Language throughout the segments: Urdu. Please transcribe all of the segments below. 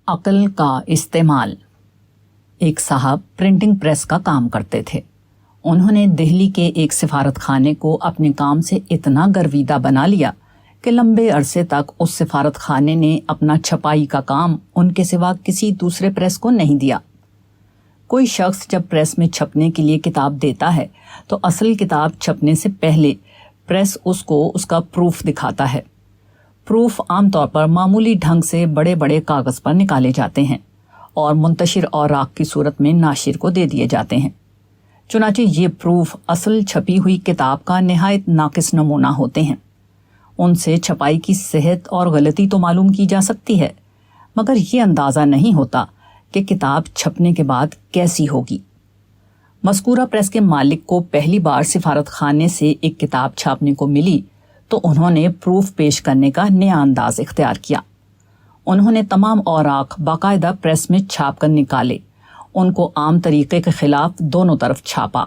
عقل کا استعمال۔ ایک صاحب پرنٹنگ پریس کا کام کرتے تھے۔ انہوں نے دہلی کے ایک سفارت خانے کو اپنے کام سے اتنا گرویدہ بنا لیا کہ لمبے عرصے تک اس سفارت خانے نے اپنا چھپائی کا کام ان کے سوا کسی دوسرے پریس کو نہیں دیا۔ کوئی شخص جب پریس میں چھپنے کے لیے کتاب دیتا ہے تو اصل کتاب چھپنے سے پہلے پریس اس کو اس کا پروف دکھاتا ہے۔ پروف عام طور پر معمولی ڈھنگ سے بڑے بڑے کاغذ پر نکالے جاتے ہیں اور منتشر اوراق کی صورت میں ناشر کو دے دیے جاتے ہیں۔ چنانچہ یہ پروف اصل چھپی ہوئی کتاب کا نہایت ناقص نمونہ ہوتے ہیں۔ ان سے چھپائی کی صحت اور غلطی تو معلوم کی جا سکتی ہے، مگر یہ اندازہ نہیں ہوتا کہ کتاب چھپنے کے بعد کیسی ہوگی۔ مذکورہ پریس کے مالک کو پہلی بار سفارت خانے سے ایک کتاب چھاپنے کو ملی تو انہوں نے پروف پیش کرنے کا نیا انداز اختیار کیا۔ انہوں نے تمام اوراق باقاعدہ پریس میں چھاپ کر نکالے، ان کو عام طریقے کے خلاف دونوں طرف چھاپا۔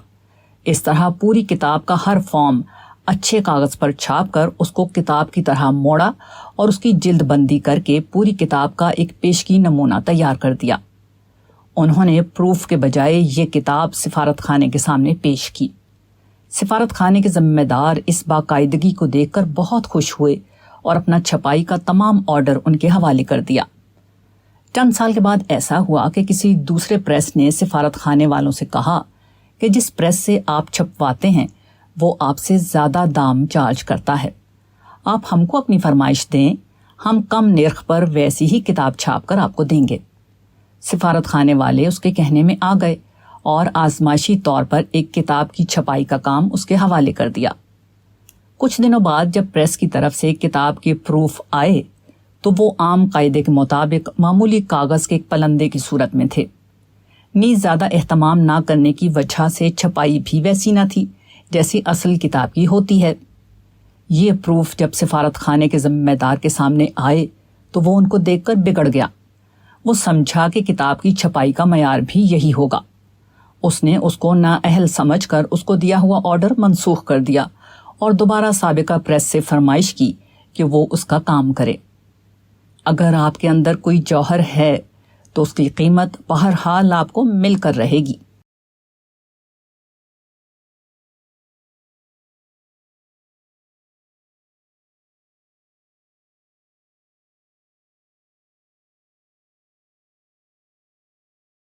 اس طرح پوری کتاب کا ہر فارم اچھے کاغذ پر چھاپ کر اس کو کتاب کی طرح موڑا اور اس کی جلد بندی کر کے پوری کتاب کا ایک پیشگی نمونہ تیار کر دیا۔ انہوں نے پروف کے بجائے یہ کتاب سفارت خانے کے سامنے پیش کی۔ سفارت خانے کے ذمہ دار اس باقاعدگی کو دیکھ کر بہت خوش ہوئے اور اپنا چھپائی کا تمام آرڈر ان کے حوالے کر دیا۔ چند سال کے بعد ایسا ہوا کہ کسی دوسرے پریس نے سفارت خانے والوں سے کہا کہ جس پریس سے آپ چھپواتے ہیں وہ آپ سے زیادہ دام چارج کرتا ہے، آپ ہم کو اپنی فرمائش دیں، ہم کم نرخ پر ویسی ہی کتاب چھاپ کر آپ کو دیں گے۔ سفارت خانے والے اس کے کہنے میں آ گئے اور آزمائشی طور پر ایک کتاب کی چھپائی کا کام اس کے حوالے کر دیا۔ کچھ دنوں بعد جب پریس کی طرف سے کتاب کے پروف آئے تو وہ عام قاعدے کے مطابق معمولی کاغذ کے ایک پلندے کی صورت میں تھے۔ نیز زیادہ اہتمام نہ کرنے کی وجہ سے چھپائی بھی ویسی نہ تھی جیسی اصل کتاب کی ہوتی ہے۔ یہ پروف جب سفارت خانے کے ذمہ دار کے سامنے آئے تو وہ ان کو دیکھ کر بگڑ گیا۔ وہ سمجھا کہ کتاب کی چھپائی کا معیار بھی یہی ہوگا۔ اس نے اس کو نااہل سمجھ کر اس کو دیا ہوا آرڈر منسوخ کر دیا اور دوبارہ سابقہ پریس سے فرمائش کی کہ وہ اس کا کام کرے۔ اگر آپ کے اندر کوئی جوہر ہے تو اس کی قیمت بہرحال آپ کو مل کر رہے گی۔